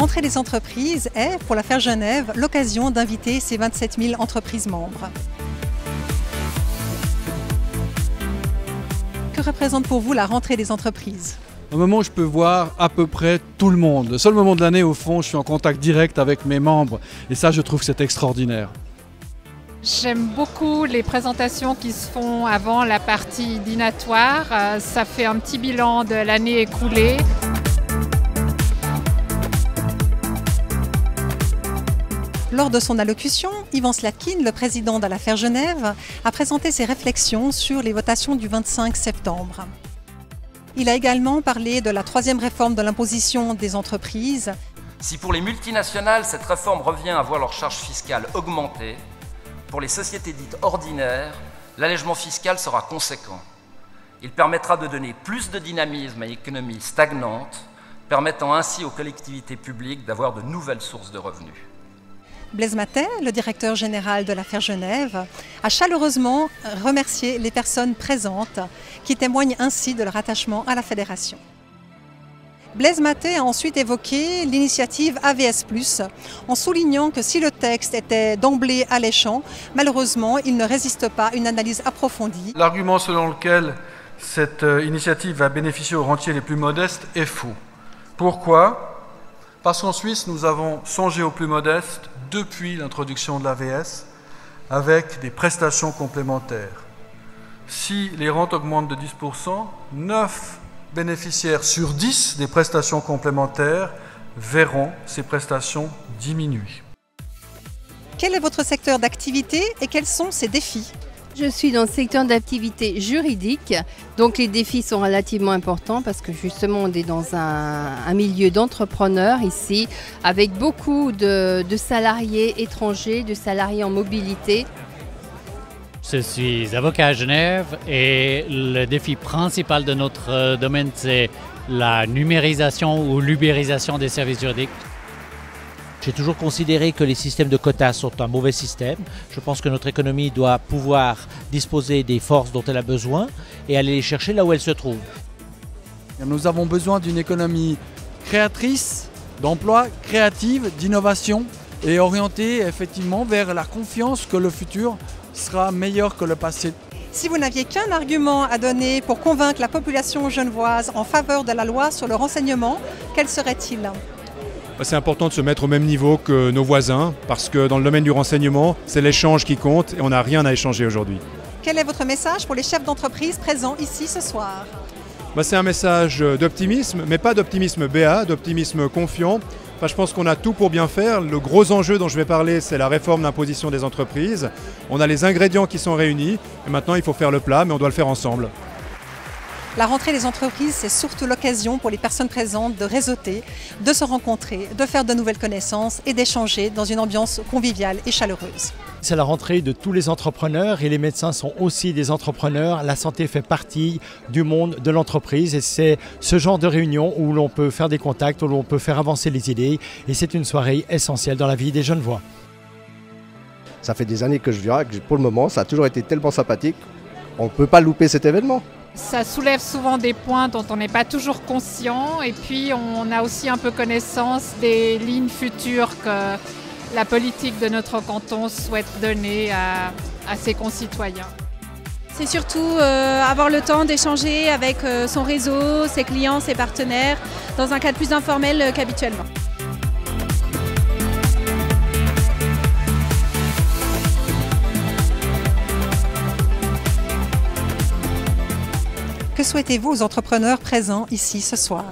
rentrée des entreprises est, pour l'affaire Genève, l'occasion d'inviter ces 27 000 entreprises membres. Que représente pour vous la rentrée des entreprises? Au moment où je peux voir à peu près tout le monde. Le seul moment de l'année, au fond, je suis en contact direct avec mes membres. Et ça, je trouve que c'est extraordinaire. J'aime beaucoup les présentations qui se font avant la partie dînatoire. Ça fait un petit bilan de l'année écoulée. Lors de son allocution, Ivan Slatkin, le président de l'affaire Genève, a présenté ses réflexions sur les votations du 25 septembre. Il a également parlé de la troisième réforme de l'imposition des entreprises. Si pour les multinationales, cette réforme revient à voir leurs charges fiscales augmenter, pour les sociétés dites ordinaires, l'allègement fiscal sera conséquent. Il permettra de donner plus de dynamisme à l'économie stagnante, permettant ainsi aux collectivités publiques d'avoir de nouvelles sources de revenus. Blaise Matet, le directeur général de l'affaire Genève, a chaleureusement remercié les personnes présentes qui témoignent ainsi de leur attachement à la fédération. Blaise Matet a ensuite évoqué l'initiative AVS+, en soulignant que si le texte était d'emblée alléchant, malheureusement, il ne résiste pas à une analyse approfondie. L'argument selon lequel cette initiative va bénéficier aux rentiers les plus modestes est faux. Pourquoi? Parce qu'en Suisse, nous avons songé aux plus modestes depuis l'introduction de l'AVS avec des prestations complémentaires. Si les rentes augmentent de 10%, 9 bénéficiaires sur 10 des prestations complémentaires verront ces prestations diminuer. Quel est votre secteur d'activité et quels sont ses défis? Je suis dans le secteur d'activité juridique, donc les défis sont relativement importants parce que justement on est dans un milieu d'entrepreneurs ici avec beaucoup de salariés étrangers, de salariés en mobilité. Je suis avocat à Genève et le défi principal de notre domaine c'est la numérisation ou l'ubérisation des services juridiques. J'ai toujours considéré que les systèmes de quotas sont un mauvais système. Je pense que notre économie doit pouvoir disposer des forces dont elle a besoin et aller les chercher là où elles se trouvent. Nous avons besoin d'une économie créatrice d'emplois, créative, d'innovation et orientée effectivement vers la confiance que le futur sera meilleur que le passé. Si vous n'aviez qu'un argument à donner pour convaincre la population genevoise en faveur de la loi sur le renseignement, quel serait-il ? C'est important de se mettre au même niveau que nos voisins parce que dans le domaine du renseignement, c'est l'échange qui compte et on n'a rien à échanger aujourd'hui. Quel est votre message pour les chefs d'entreprise présents ici ce soir? C'est un message d'optimisme, mais pas d'optimisme béat, d'optimisme confiant. Je pense qu'on a tout pour bien faire. Le gros enjeu dont je vais parler, c'est la réforme d'imposition des entreprises. On a les ingrédients qui sont réunis et maintenant il faut faire le plat, mais on doit le faire ensemble. La rentrée des entreprises, c'est surtout l'occasion pour les personnes présentes de réseauter, de se rencontrer, de faire de nouvelles connaissances et d'échanger dans une ambiance conviviale et chaleureuse. C'est la rentrée de tous les entrepreneurs et les médecins sont aussi des entrepreneurs. La santé fait partie du monde de l'entreprise et c'est ce genre de réunion où l'on peut faire des contacts, où l'on peut faire avancer les idées et c'est une soirée essentielle dans la vie des Genevois. Ça fait des années que je viens, que pour le moment ça a toujours été tellement sympathique, on ne peut pas louper cet événement. Ça soulève souvent des points dont on n'est pas toujours conscient et puis on a aussi un peu connaissance des lignes futures que la politique de notre canton souhaite donner à ses concitoyens. C'est surtout avoir le temps d'échanger avec son réseau, ses clients, ses partenaires, dans un cadre plus informel qu'habituellement. Que souhaitez-vous aux entrepreneurs présents ici ce soir?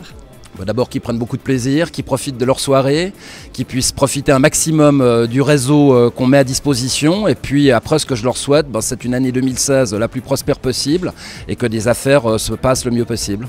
D'abord qu'ils prennent beaucoup de plaisir, qu'ils profitent de leur soirée, qu'ils puissent profiter un maximum du réseau qu'on met à disposition. Et puis après, ce que je leur souhaite, c'est une année 2016 la plus prospère possible et que des affaires se passent le mieux possible.